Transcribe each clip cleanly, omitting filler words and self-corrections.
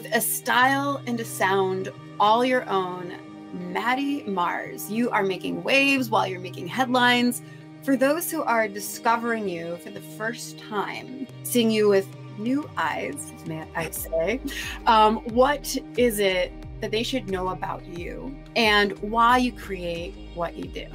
with a style and a sound all your own, Matty Marz. You are making waves while you're making headlines. For those who are discovering you for the first time, seeing you with Nu Eyez, may I say, what is it that they should know about you and why you create what you do?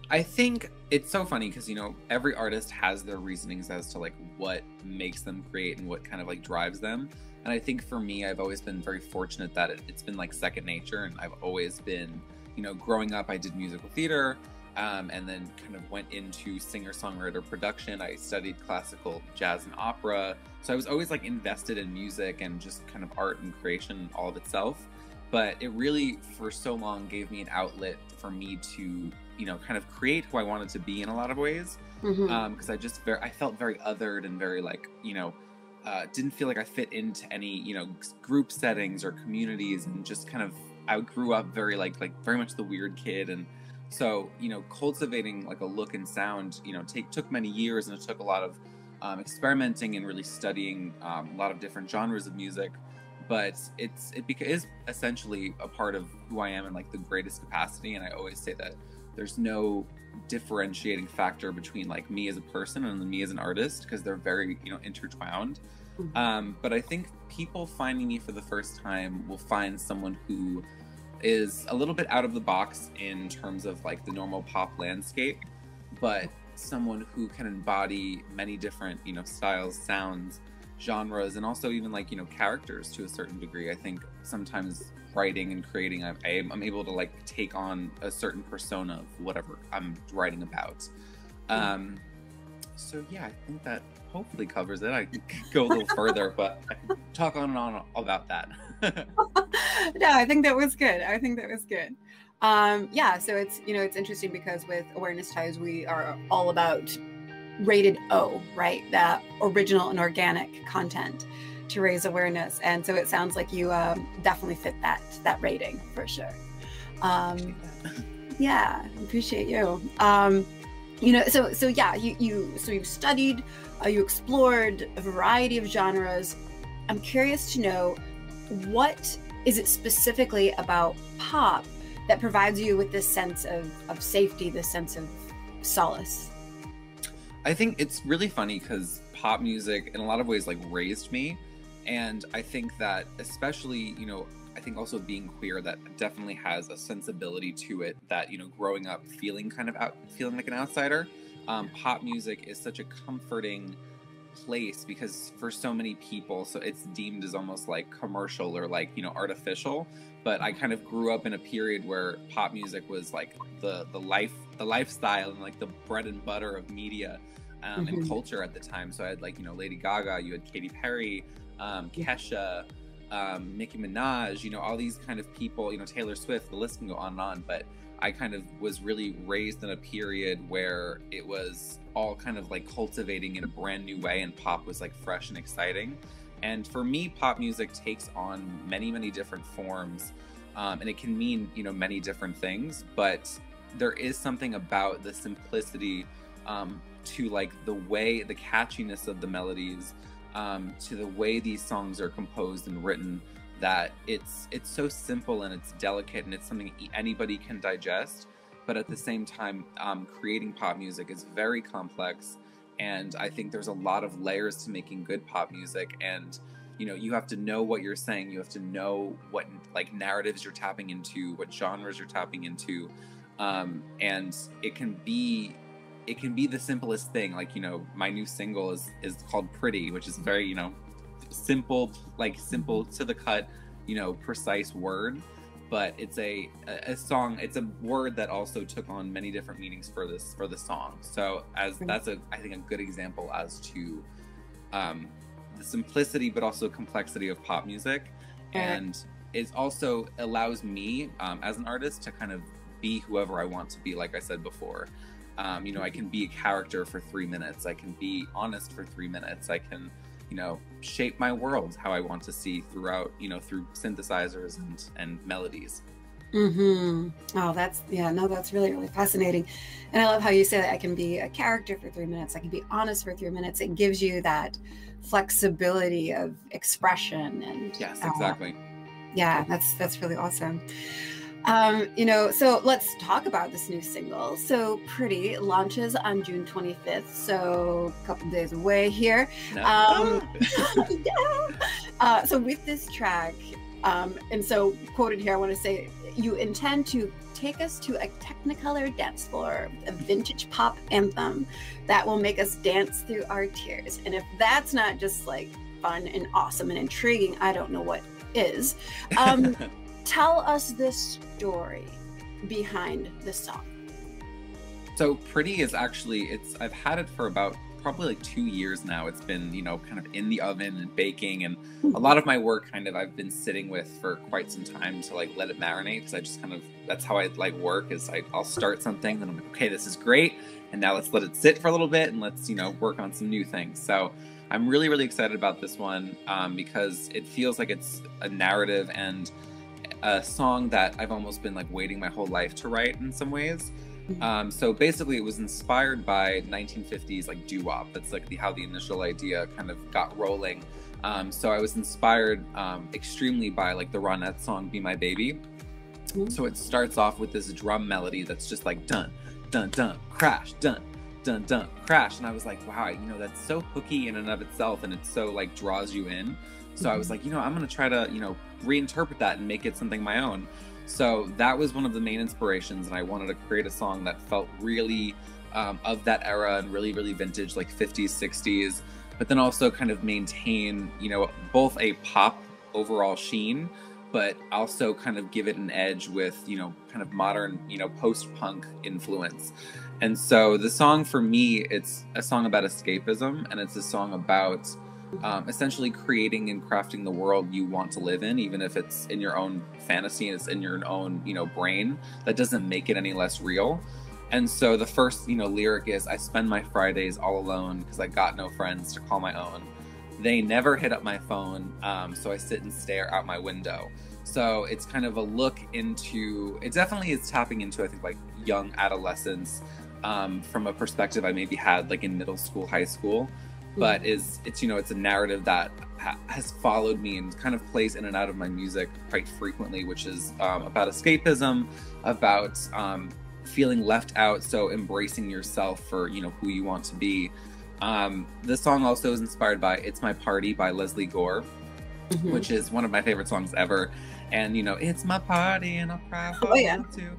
I think it's so funny because, you know, every artist has their reasonings as to like what makes them create and what kind of like drives them. And I think for me, I've always been very fortunate that it's been like second nature. And I've always been, you know, growing up, I did musical theater and then kind of went into singer-songwriter production. I studied classical jazz and opera. So I was always like invested in music and just kind of art and creation all of itself. But it really, for so long, gave me an outlet for me to, you know, kind of create who I wanted to be in a lot of ways. Because I felt very othered and very like, you know, didn't feel like I fit into any, you know, group settings or communities, and just kind of, I grew up very like very much the weird kid. And so, you know, cultivating like a look and sound, you know, took many years, and it took a lot of experimenting and really studying a lot of different genres of music. But it is essentially a part of who I am in like the greatest capacity. And I always say that there's no differentiating factor between like me as a person and me as an artist, because they're very, you know, intertwined. But I think people finding me for the first time will find someone who is a little bit out of the box in terms of like the normal pop landscape, but someone who can embody many different, you know, styles, sounds, genres, and also even like, you know, characters to a certain degree. I think sometimes writing and creating, I'm able to like take on a certain persona of whatever I'm writing about. So yeah, I think that hopefully covers it. I could go a little further, but I can talk on and on about that. No, I think that was good. I think that was good. Yeah, so it's, you know, it's interesting because with Awareness Ties, we are all about rated O, right? That original and organic content to raise awareness. And so it sounds like you definitely fit that rating for sure. Yeah, appreciate you. You know, so yeah, you've studied, you explored a variety of genres. I'm curious to know, what is it specifically about pop that provides you with this sense of safety, this sense of solace? I think it's really funny because pop music in a lot of ways like raised me. And I think that especially, you know, I think also being queer, that definitely has a sensibility to it that, you know, growing up feeling like an outsider. Pop music is such a comforting place because for so many people, so it's deemed as almost like commercial or like, you know, artificial. But I kind of grew up in a period where pop music was like the lifestyle and like the bread and butter of media and culture at the time. So I had like, you know, Lady Gaga, you had Katy Perry, Kesha, Nicki Minaj, you know, all these kind of people, you know, Taylor Swift, the list can go on and on. But I kind of was really raised in a period where it was all kind of like cultivating in a brand new way, and pop was like fresh and exciting. And for me, pop music takes on many, many different forms, and it can mean, you know, many different things. But there is something about the simplicity to like the way, the catchiness of the melodies, to the way these songs are composed and written, that it's so simple and it's delicate and it's something anybody can digest. But at the same time, creating pop music is very complex, and I think there's a lot of layers to making good pop music. And you know, you have to know what you're saying, you have to know what like narratives you're tapping into, what genres you're tapping into, and it can be the simplest thing. Like, you know, my new single is called Pretty, which is very, you know, simple to the cut, you know, precise word. But it's a song, it's a word that also took on many different meanings for the song. So that's I think a good example as to the simplicity but also complexity of pop music. And it also allows me as an artist to kind of be whoever I want to be. Like I said before, you know, I can be a character for 3 minutes, I can be honest for 3 minutes, I can, you know, shape my world how I want to see throughout, you know, through synthesizers and melodies. Oh, that's, yeah, no, that's really, really fascinating. And I love how you say that I can be a character for 3 minutes. I can be honest for 3 minutes. It gives you that flexibility of expression. And Yes, exactly. yeah, that's really awesome. So let's talk about this new single. So Pretty launches on June 25th, so a couple days away here. No. Yeah. So with this track, and so quoted here, I want to say, you intend to take us to a technicolor dance floor, a vintage pop anthem that will make us dance through our tears. And if that's not just like fun and awesome and intriguing, I don't know what is. Tell us the story behind the song. So Pretty is actually, I've had it for about probably like 2 years now. It's been, kind of in the oven and baking, and a lot of my work kind of I've been sitting with for quite some time to like let it marinate, because I just kind of, that's how I like work, is I'll start something, then I'm like, okay, this is great, and now let's let it sit for a little bit and let's, work on some new things. So I'm really, really excited about this one, because it feels like it's a narrative and a song that I've almost been like waiting my whole life to write in some ways. So basically it was inspired by 1950s like doo-wop. That's like how the initial idea kind of got rolling. So I was inspired extremely by like the Ronettes song Be My Baby. So it starts off with this drum melody that's just like dun dun dun crash, dun dun dun crash, and I was like, wow, that's so hooky in and of itself, and it so like draws you in. So I was like, I'm gonna try to reinterpret that and make it something my own. So that was one of the main inspirations, and I wanted to create a song that felt really of that era and really, really vintage, like 50s, 60s, but then also kind of maintain, both a pop overall sheen, but also kind of give it an edge with, kind of modern, post-punk influence. And so the song for me, it's a song about escapism, and it's a song about essentially creating and crafting the world you want to live in, even if it's in your own fantasy and it's in your own, brain. That doesn't make it any less real. And so the first, lyric is, I spend my Fridays all alone because I got no friends to call my own. They never hit up my phone, so I sit and stare out my window. So it's kind of a look into, it definitely is tapping into, I think, like young adolescence from a perspective I maybe had like in middle school, high school. But it's a narrative that has followed me and kind of plays in and out of my music quite frequently, which is about escapism, about feeling left out, so embracing yourself for who you want to be. This song also is inspired by "It's My Party" by Leslie Gore, which is one of my favorite songs ever. And it's my party and I'll cry for you too.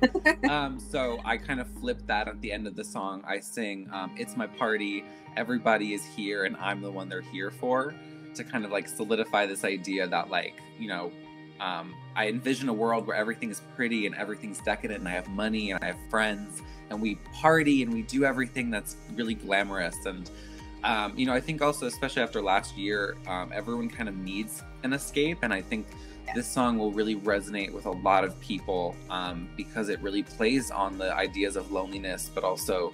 So I kind of flip that at the end of the song. I sing it's my party, everybody is here, and I'm the one they're here for, to kind of like solidify this idea that like I envision a world where everything is pretty and everything's decadent, and I have money and I have friends, and we party and we do everything that's really glamorous. And I think also, especially after last year, everyone kind of needs an escape, and I think this song will really resonate with a lot of people because it really plays on the ideas of loneliness, but also,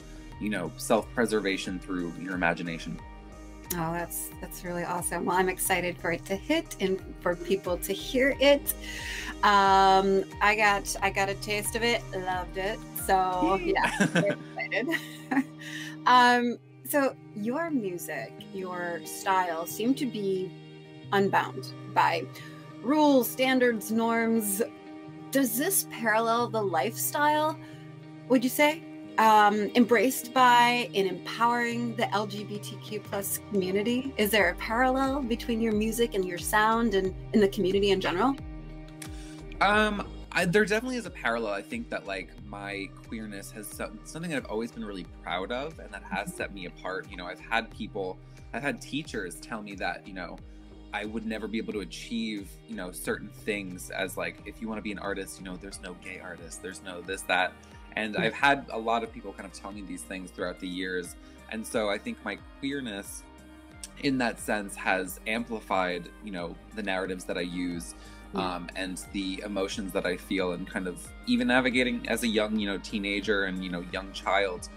self-preservation through your imagination. Oh, that's really awesome. Well, I'm excited for it to hit and for people to hear it. I got a taste of it, loved it. So yeah, very excited. So your music, your style seem to be unbound by rules, standards, norms. Does this parallel the lifestyle, would you say, embraced by and empowering the LGBTQ plus community? Is there a parallel between your music and your sound and in the community in general? There definitely is a parallel. I think that like my queerness has something that I've always been really proud of, and that has set me apart. I've had teachers tell me that, I would never be able to achieve, certain things, as like, if you want to be an artist, there's no gay artist, there's no this, that. And I've had a lot of people kind of tell me these things throughout the years. And so I think my queerness in that sense has amplified, the narratives that I use, and the emotions that I feel, and kind of even navigating as a young, teenager and, young child,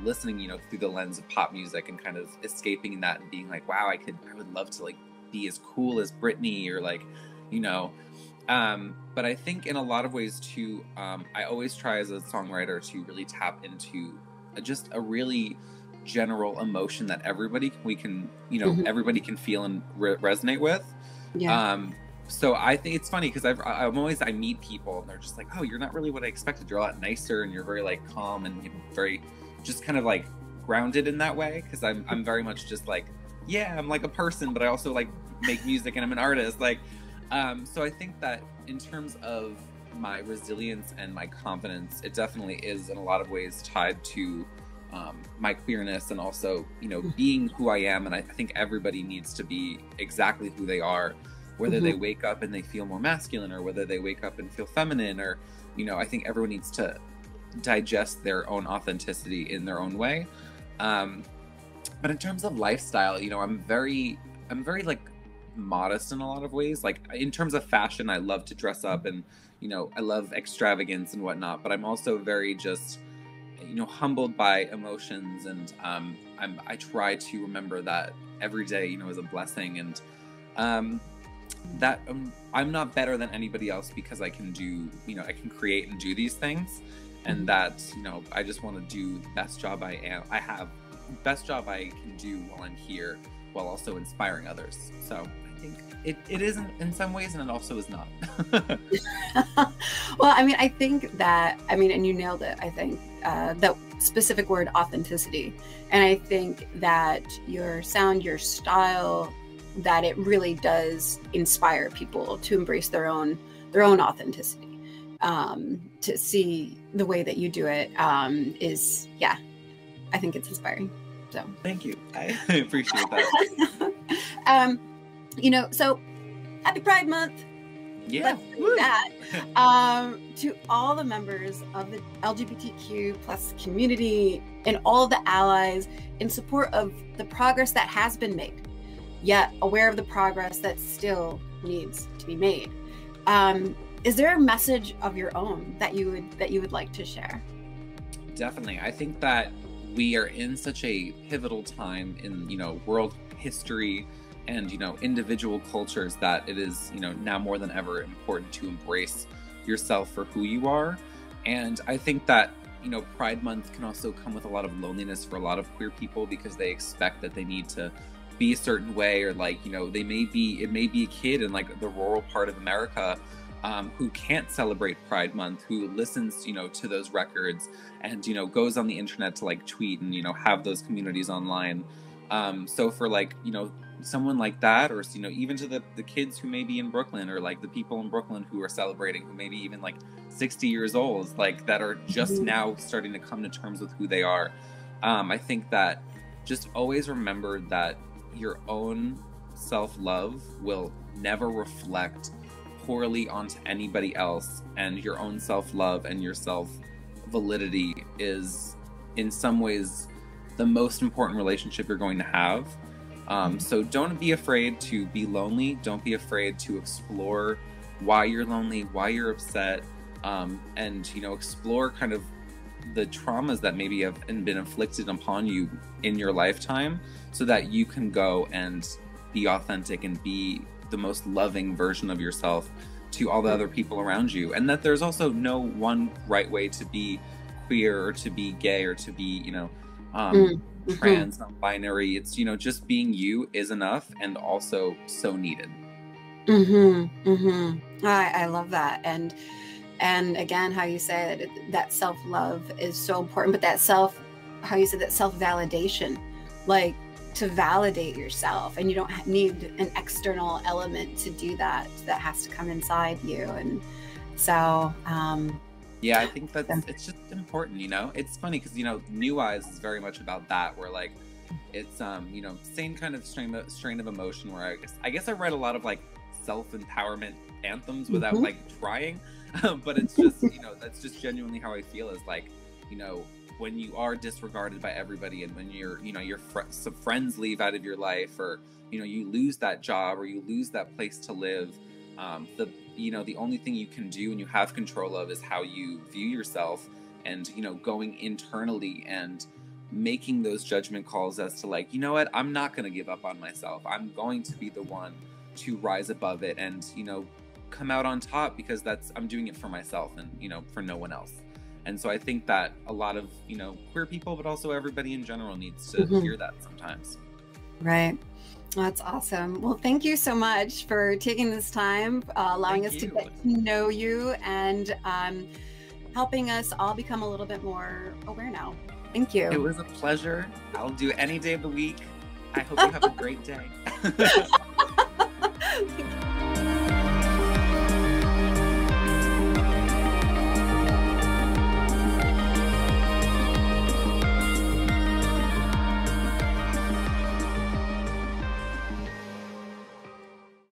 listening, through the lens of pop music, and kind of escaping that and being like, wow, I would love to like be as cool as Britney, or like, But I think in a lot of ways too, I always try as a songwriter to really tap into just a really general emotion that we can, everybody can feel and resonate with. Yeah. So I think it's funny because I meet people and they're just like, oh, you're not really what I expected. You're a lot nicer and you're very like calm and very just kind of like grounded in that way. Because I'm very much just like, yeah, I'm like a person, but I also like make music and I'm an artist. Like, so I think that in terms of my resilience and my confidence, it definitely is in a lot of ways tied to my queerness and also, being who I am. And I think everybody needs to be exactly who they are, whether they wake up and they feel more masculine or whether they wake up and feel feminine, or, I think everyone needs to digest their own authenticity in their own way. But in terms of lifestyle, I'm very like modest in a lot of ways. Like in terms of fashion, I love to dress up and, I love extravagance and whatnot, but I'm also very just, humbled by emotions. And I try to remember that every day, is a blessing. And that I'm not better than anybody else because I can do, I can create and do these things. And that, I just want to do the best job best job I can do while I'm here, while also inspiring others. So I think it isn't in some ways, and it also is not. Well, I mean, I think that, and you nailed it, I think, that specific word, authenticity. And I think that your sound, your style, that it really does inspire people to embrace their own authenticity. To see the way that you do it is, yeah, I think it's inspiring. So thank you. I appreciate that. So happy Pride Month. Yeah. That to all the members of the LGBTQ plus community and all the allies in support of the progress that has been made, yet aware of the progress that still needs to be made. Is there a message of your own that you would like to share? Definitely. I think that we are in such a pivotal time in, world history and, individual cultures that it is, now more than ever important to embrace yourself for who you are. And I think that, Pride Month can also come with a lot of loneliness for a lot of queer people because they expect that they need to be a certain way, or like, it may be a kid in like the rural part of America who can't celebrate Pride Month, who listens, to those records and, goes on the internet to like tweet and, have those communities online. So for like, someone like that, or, even to the kids who may be in Brooklyn, or like the people in Brooklyn who are celebrating, who may be even like 60 years old, like that are just now starting to come to terms with who they are. I think that just always remember that your own self-love will never reflect poorly onto anybody else, and your own self-love and your self-validity is in some ways the most important relationship you're going to have. So don't be afraid to be lonely. Don't be afraid to explore why you're lonely, why you're upset, and explore kind of the traumas that maybe have been inflicted upon you in your lifetime, so that you can go and be authentic and be the most loving version of yourself to all the other people around you. And that there's also no one right way to be queer, or to be gay, or to be, trans, non-binary. It's, just being you is enough, and also so needed. I love that. And again, how you say that self-love is so important, but that self-validation, like to validate yourself, and you don't need an external element to do that. That has to come inside you. And so yeah, I think it's just important. It's funny because Nu Eyez is very much about that, where like it's same kind of strain of emotion, where I guess I write a lot of like self-empowerment anthems without like trying. But it's just, that's just genuinely how I feel, is like, when you are disregarded by everybody, and when your some friends leave out of your life, or, you lose that job, or you lose that place to live, the only thing you can do and you have control of is how you view yourself, and, going internally and making those judgment calls as to like, what, I'm not going to give up on myself. I'm going to be the one to rise above it and, come out on top, because I'm doing it for myself and, you know, for no one else. And so I think that a lot of, you know, queer people, but also everybody in general needs to hear that sometimes. Right. That's awesome. Well, thank you so much for taking this time, allowing us to get to know you, and helping us all become a little bit more aware now. Thank you. It was a pleasure. I'll do it any day of the week. I hope you have a great day.